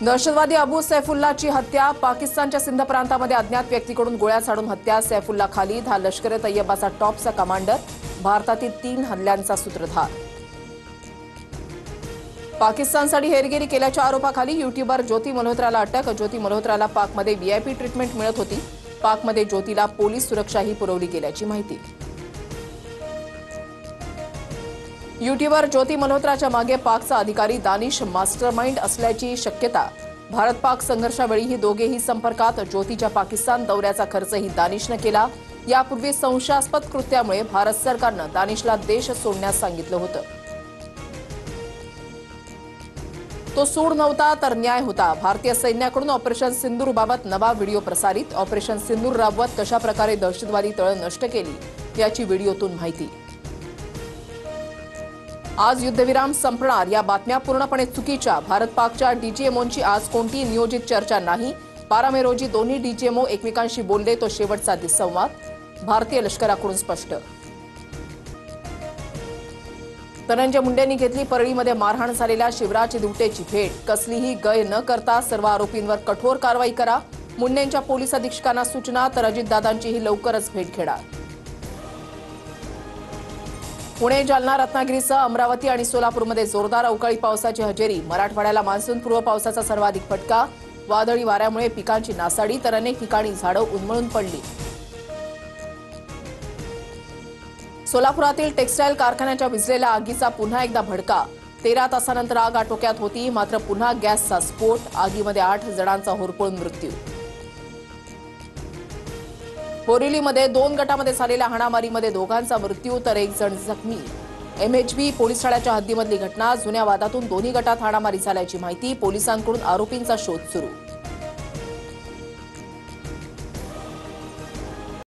दहशतवादी अबू सैफुल्लाची हत्या। पाकिस्तानच्या सिंध प्रांतामध्ये अज्ञात व्यक्तीकडून गोळ्या झाडून हत्या। सैफुल्ला खालिद हा लष्कर ए तय्यबाचा टॉपचा कमांडर, भारतातील 3 हल्ल्यांचा सूत्रधार। पाकिस्तानसाठी हेरगिरी केल्याच्या आरोपाखाली यूट्यूबर ज्योती मल्होत्राला अटक। ज्योती मल्होत्राला पाकमध्ये व्हीआयपी ट्रीटमेंट मिळत होती। पाकमध्ये ज्योतीला पोलीस सुरक्षाही पुरवली गेल्याची माहिती। यूट्यूबर ज्योती मल्होत्राच्या मागे पाकचा अधिकारी दानिश मास्टरमाइंड असल्याची शक्यता। भारत पाक संघर्षावेळी ही दोघेही संपर्कात। ज्योतीच्या पाकिस्तान दौऱ्याचा खर्चही दानिशने केला। यापूर्वी संशयास्पद कृत्यामुळे भारत सरकारनं दानिशला देश सोडण्यास सांगितलं होतं। तो सूड नव्हता तर न्याय होता। भारतीय सैन्याकडून ऑपरेशन सिंदूरबाबत नवा व्हिडिओ प्रसारित। ऑपरेशन सिंदूर राबवत कशाप्रकारे दहशतवादी तळं नष्ट केली याची व्हिडिओतून माहिती। आज युद्धविराम संपणार या बातम्या पूर्णपणे चुकीच्या। भारत पाकच्या डीजीएमओंची आज कोणतीही नियोजित चर्चा नाही। 12 मे रोजी दोन्ही डीजीएमओ एकमेकांशी बोलले तो शेवटचा संवाद। भारतीय लष्कराकडून स्पष्ट। धनंजय मुंडेंनी घेतली परळीमध्ये मारहाण झालेल्या शिवराज दिवटेची भेट। कसलीही गय न करता सर्व आरोपींवर कठोर कारवाई करा। मुंडेंच्या पोलीस अधीक्षकांना सूचना। तर अजितदादांचीही लवकरच भेट घेणार। पुणे, जालना, रत्नागिरीसह अमरावती आणि सोलापूरमध्ये जोरदार अवकाळी पावसाची हजेरी। मराठवाड्याला मान्सूनपूर्व पावसाचा सर्वाधिक फटका। वादळी वाऱ्यामुळे पिकांची नासाडी तर अनेक ठिकाणी झाडं उन्मळून पडली। सोलापुरातील टेक्सटाईल कारखान्याच्या विझलेल्या आगीचा पुन्हा एकदा भडका। 13 तासानंतर आग आटोक्यात होती, मात्र पुन्हा गॅसचा स्फोट। आगीमध्ये 8 जणांचा होरपळून मृत्यू। बोरिवलीमध्ये 2 गटामध्ये झालेल्या हाणामारीमध्ये 2घांचा मृत्यू तर 1 जण जखमी। एमएचबी पोलीस ठाण्याच्या हद्दीमधली घटना। जुन्या वादातून दोन्ही गटात हाणामारी झाल्याची माहिती। पोलिसांकडून आरोपींचा शोध सुरू।